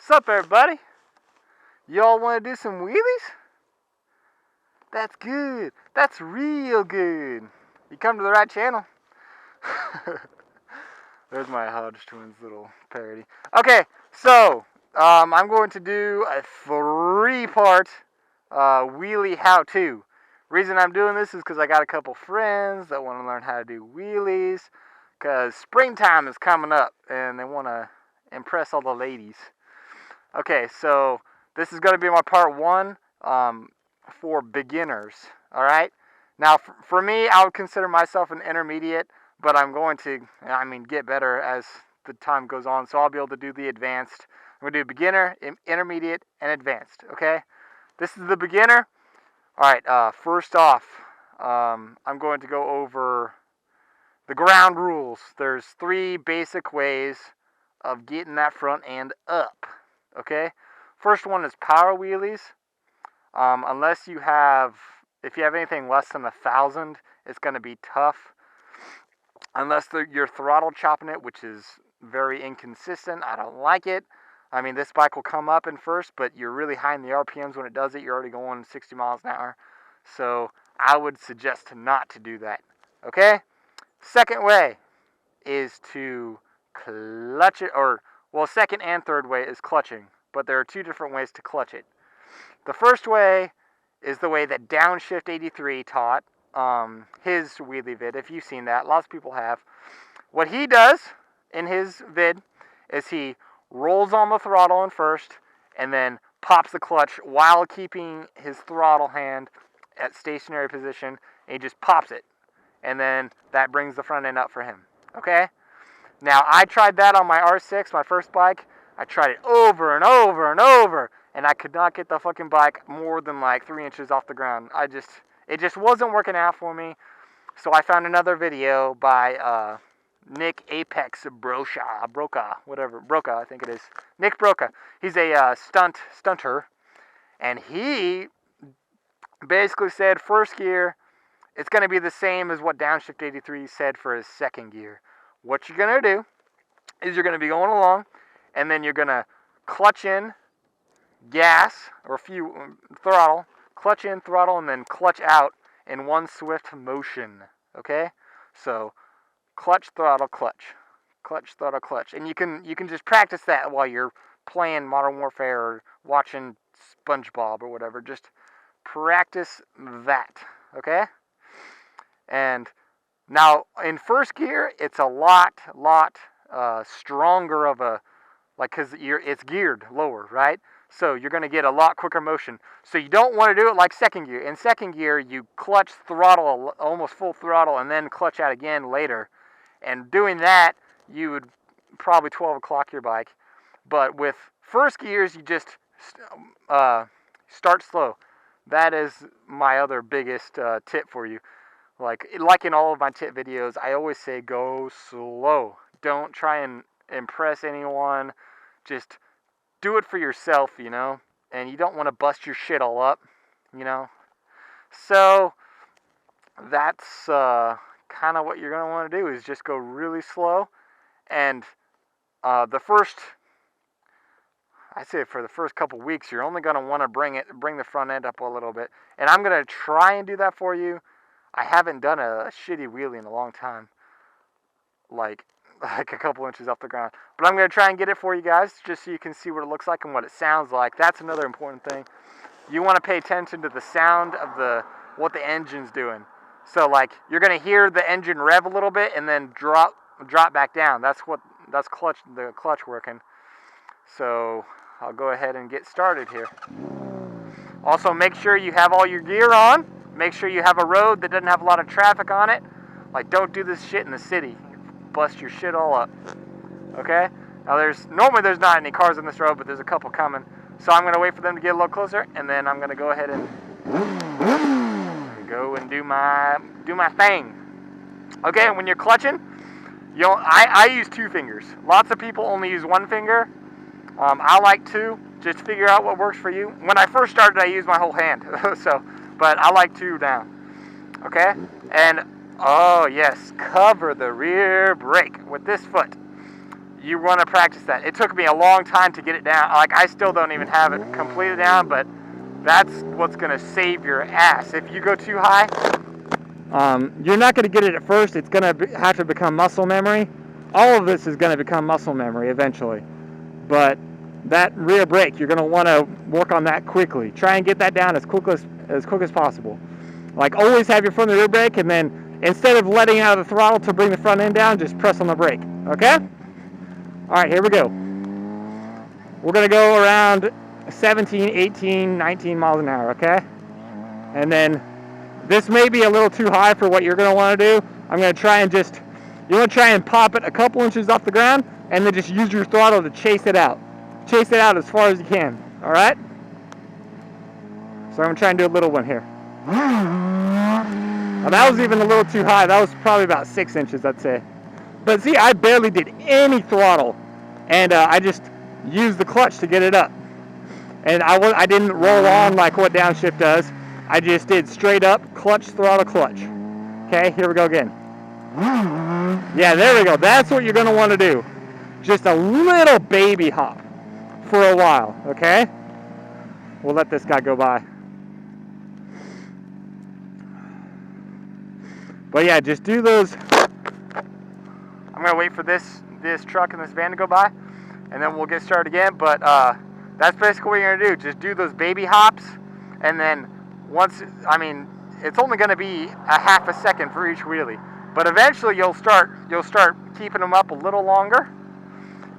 What's up, everybody? Y'all want to do some wheelies? That's good. That's real good. You come to the right channel. There's my Hodge Twins little parody. Okay, so I'm going to do a 3-part wheelie how-to. Reason I'm doing this is because I got a couple friends that want to learn how to do wheelies. Because springtime is coming up and they want to impress all the ladies. Okay, so this is going to be my part 1 for beginners, alright? Now, for me, I would consider myself an intermediate, but I'm going to, get better as the time goes on, so I'll be able to do the advanced. I'm going to do beginner, intermediate, and advanced, okay? This is the beginner. Alright, first off, I'm going to go over the ground rules. There's 3 basic ways of getting that front end up. Okay, first one is power wheelies. If you have anything less than 1,000, it's going to be tough. Unless you're throttle chopping it, which is very inconsistent. I don't like it. I mean, this bike will come up in first, but you're really high in the RPMs when it does it. You're already going 60 miles an hour. So I would suggest not to do that. Okay? Second way is to clutch it, second and third way is clutching, but there are 2 different ways to clutch it. The first way is the way that Downshift83 taught his wheelie vid, if you've seen that. Lots of people have. What he does in his vid is he rolls on the throttle in first and then pops the clutch while keeping his throttle hand at stationary position, and he just pops it. And then that brings the front end up for him, okay? Now, I tried that on my R6, my first bike. I tried it over and over and over, and I could not get the fucking bike more than like 3 inches off the ground. It just wasn't working out for me. So I found another video by Nick Apex Broca, I think it is. Nick Broca. He's a stunter, and he basically said first gear, it's going to be the same as what Downshift83 said for his second gear. What you're going to do is you're going to be going along, and then you're going to clutch in, gas, or throttle, clutch in, throttle, and then clutch out in one swift motion, okay? So, clutch, throttle, clutch. Clutch, throttle, clutch. And you can just practice that while you're playing Modern Warfare or watching SpongeBob or whatever. Just practice that, okay? And now in first gear, it's a lot stronger of a, because it's geared lower, right? So you're going to get a lot quicker motion. So you don't want to do it like second gear. In second gear, you clutch, throttle, almost full throttle, and then clutch out again later. And doing that, you would probably 12 o'clock your bike. But with first gears, you just start slow. That is my other biggest tip for you. Like in all of my tip videos, I always say go slow. Don't try and impress anyone. Just do it for yourself, and you don't want to bust your shit all up, So that's kind of what you're going to want to do, is just go really slow. And for the first couple weeks, you're only going to want to bring the front end up a little bit. And I'm going to try and do that for you. I haven't done a shitty wheelie in a long time, like a couple inches off the ground. But I'm going to try and get it for you guys, just so you can see what it looks like and what it sounds like. That's another important thing. You want to pay attention to the sound of what the engine's doing. So, you're going to hear the engine rev a little bit and then drop back down. That's the clutch working. So, I'll go ahead and get started here. Also, make sure you have all your gear on. Make sure you have a road that doesn't have a lot of traffic on it. Don't do this shit in the city. Bust your shit all up. Okay? Now normally there's not any cars on this road, but there's a couple coming. So I'm going to wait for them to get a little closer, and then I'm going to go ahead and go and do my thing. Okay, when you're clutching, I use 2 fingers. Lots of people only use 1 finger. I like 2. Just figure out what works for you. When I first started, I used my whole hand. But I like 2 now. Okay? And, oh yes, cover the rear brake with this foot. you want to practice that. It took me a long time to get it down. Like, I still don't even have it completely down, but that's what's going to save your ass. If you go too high, you're not going to get it at first. It's going to have to become muscle memory. All of this is going to become muscle memory eventually. But that rear brake, you're going to want to work on that quickly. Try and get that down as quick as possible. Like, always have your front and rear brake, and then instead of letting out of the throttle to bring the front end down, just press on the brake. Okay? All right, here we go. We're going to go around 17, 18, 19 miles an hour, okay? And then this may be a little too high for what you're going to want to do. I'm going to try and you want to try and pop it a couple inches off the ground, and then just use your throttle to chase it out. Chase it out as far as you can, all right? So I'm going to try and do a little one here. Now that was even a little too high. That was probably about 6 inches, I'd say. But see, I barely did any throttle, and I just used the clutch to get it up. And I didn't roll on like what downshift does. I just did straight up clutch, throttle, clutch. Okay, here we go again. Yeah, there we go. That's what you're going to want to do. Just a little baby hop for a while, okay? We'll let this guy go by. But yeah, just do those. I'm going to wait for this truck and this van to go by, and then we'll get started again. But that's basically what you're going to do. Just do those baby hops, and then it's only going to be a half a second for each wheelie. But eventually you'll start keeping them up a little longer,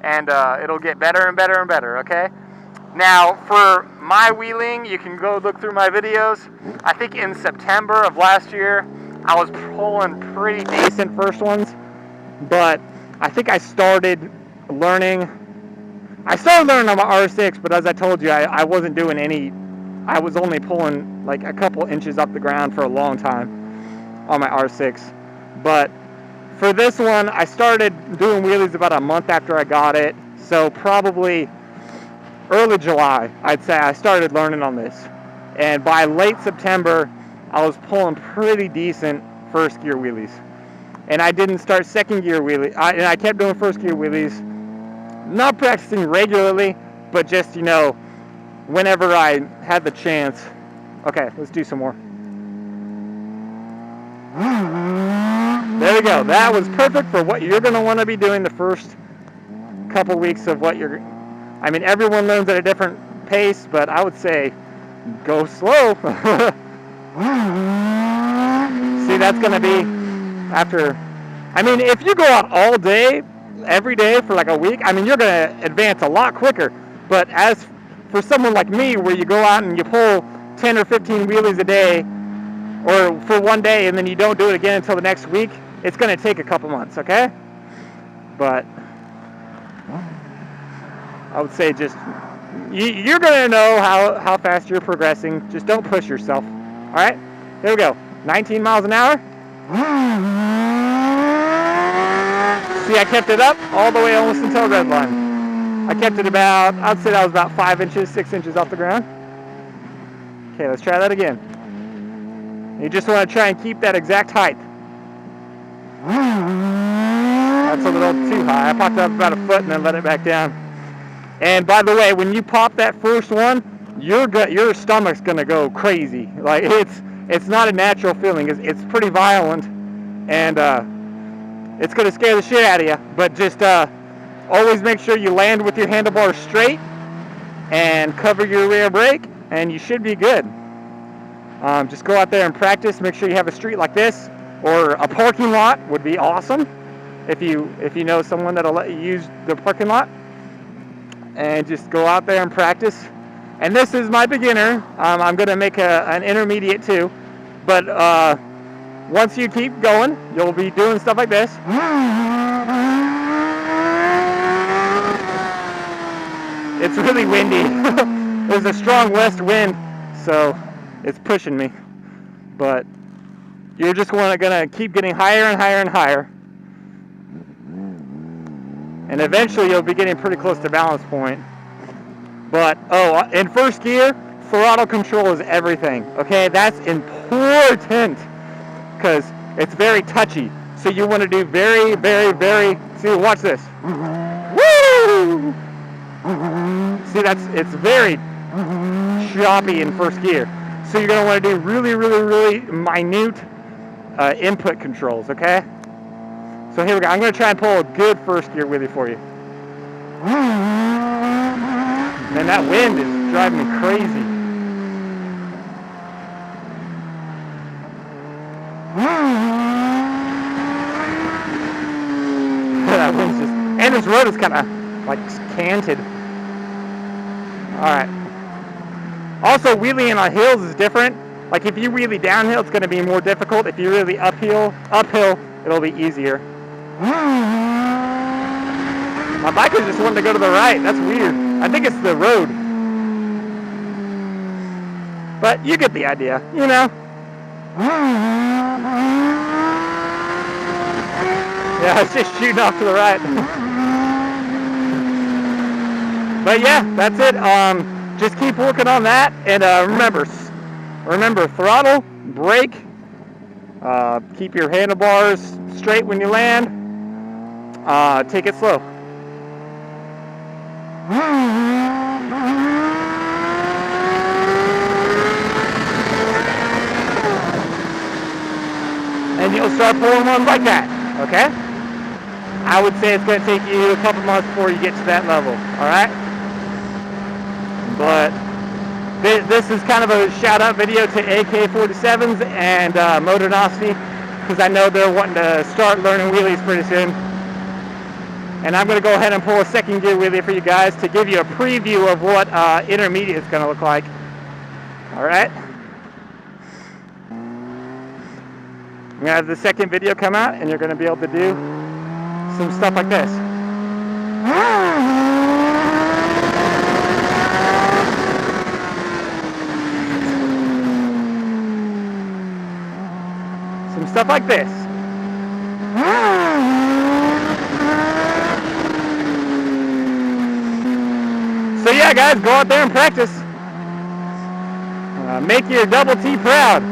and it'll get better and better and better, okay? Now, for my wheeling, you can go look through my videos. I think in September of last year, I was pulling pretty decent first ones, but I think I started learning on my R6, but as I told you, I wasn't doing any. I was only pulling like a couple inches up the ground for a long time on my R6. But for this one, I started doing wheelies about a month after I got it. So probably early July, I'd say I started learning on this. And by late September, I was pulling pretty decent first gear wheelies. And I didn't start second gear wheelies. And I kept doing first gear wheelies. Not practicing regularly, but just, whenever I had the chance. Okay, let's do some more. There we go. That was perfect for what you're going to want to be doing the first couple weeks of what you're... everyone learns at a different pace, but I would say go slow. See, that's going to be after... if you go out all day, every day for like a week, you're going to advance a lot quicker. But as for someone like me, where you go out and you pull 10 or 15 wheelies a day, or for one day, and then you don't do it again until the next week, it's going to take a couple months, okay? But I would say just, you're going to know how fast you're progressing. Just don't push yourself, all right? Here we go. 19 miles an hour. See, I kept it up all the way almost until red line. I kept it I'd say that was about 5 inches, 6 inches off the ground. Okay, let's try that again. You just want to try and keep that exact height. That's a little too high. I popped up about a foot and then let it back down. And by the way, when you pop that first one, your stomach's gonna go crazy. Like it's not a natural feeling. It's pretty violent, and it's gonna scare the shit out of you. But just always make sure you land with your handlebars straight and cover your rear brake, and you should be good. Just go out there and practice. Make sure you have a street like this, or a parking lot would be awesome if you know someone that'll let you use the parking lot. And just go out there and practice. And this is my beginner. I'm going to make an intermediate too. But once you keep going, you'll be doing stuff like this. It's really windy. There's a strong west wind, so it's pushing me. But you're just going to keep getting higher and higher and higher. And eventually you'll be getting pretty close to balance point. But, in first gear, throttle control is everything. Okay, that's important because it's very touchy. So you want to do very, very, very, see, watch this. Woo! See, it's very choppy in first gear. So you're going to want to do really minute input controls, okay? So here we go. I'm going to try and pull a good first gear wheelie for you. Man, that wind is driving me crazy. That wind's just, and this road is kind of like canted. Alright. Also, wheeling on hills is different. Like if you wheelie downhill, it's going to be more difficult. If you really uphill, it'll be easier. My biker's just wanting to go to the right. That's weird. I think it's the road. But you get the idea, you know. Yeah, it's just shooting off to the right. But yeah, that's it. Just keep working on that, and remember throttle, brake, keep your handlebars straight when you land. Take it slow. And you'll start pulling ones like that, okay? I would say it's going to take you a couple months before you get to that level, alright? But this is kind of a shout-out video to AK-47s and Motornosty, because I know they're wanting to start learning wheelies pretty soon. And I'm going to go ahead and pull a second gear wheelie for you guys to give you a preview of what intermediate is going to look like. Alright? I'm going to have the second video come out, and you're going to be able to do some stuff like this. Some stuff like this. So yeah, guys, go out there and practice. Make your double T proud.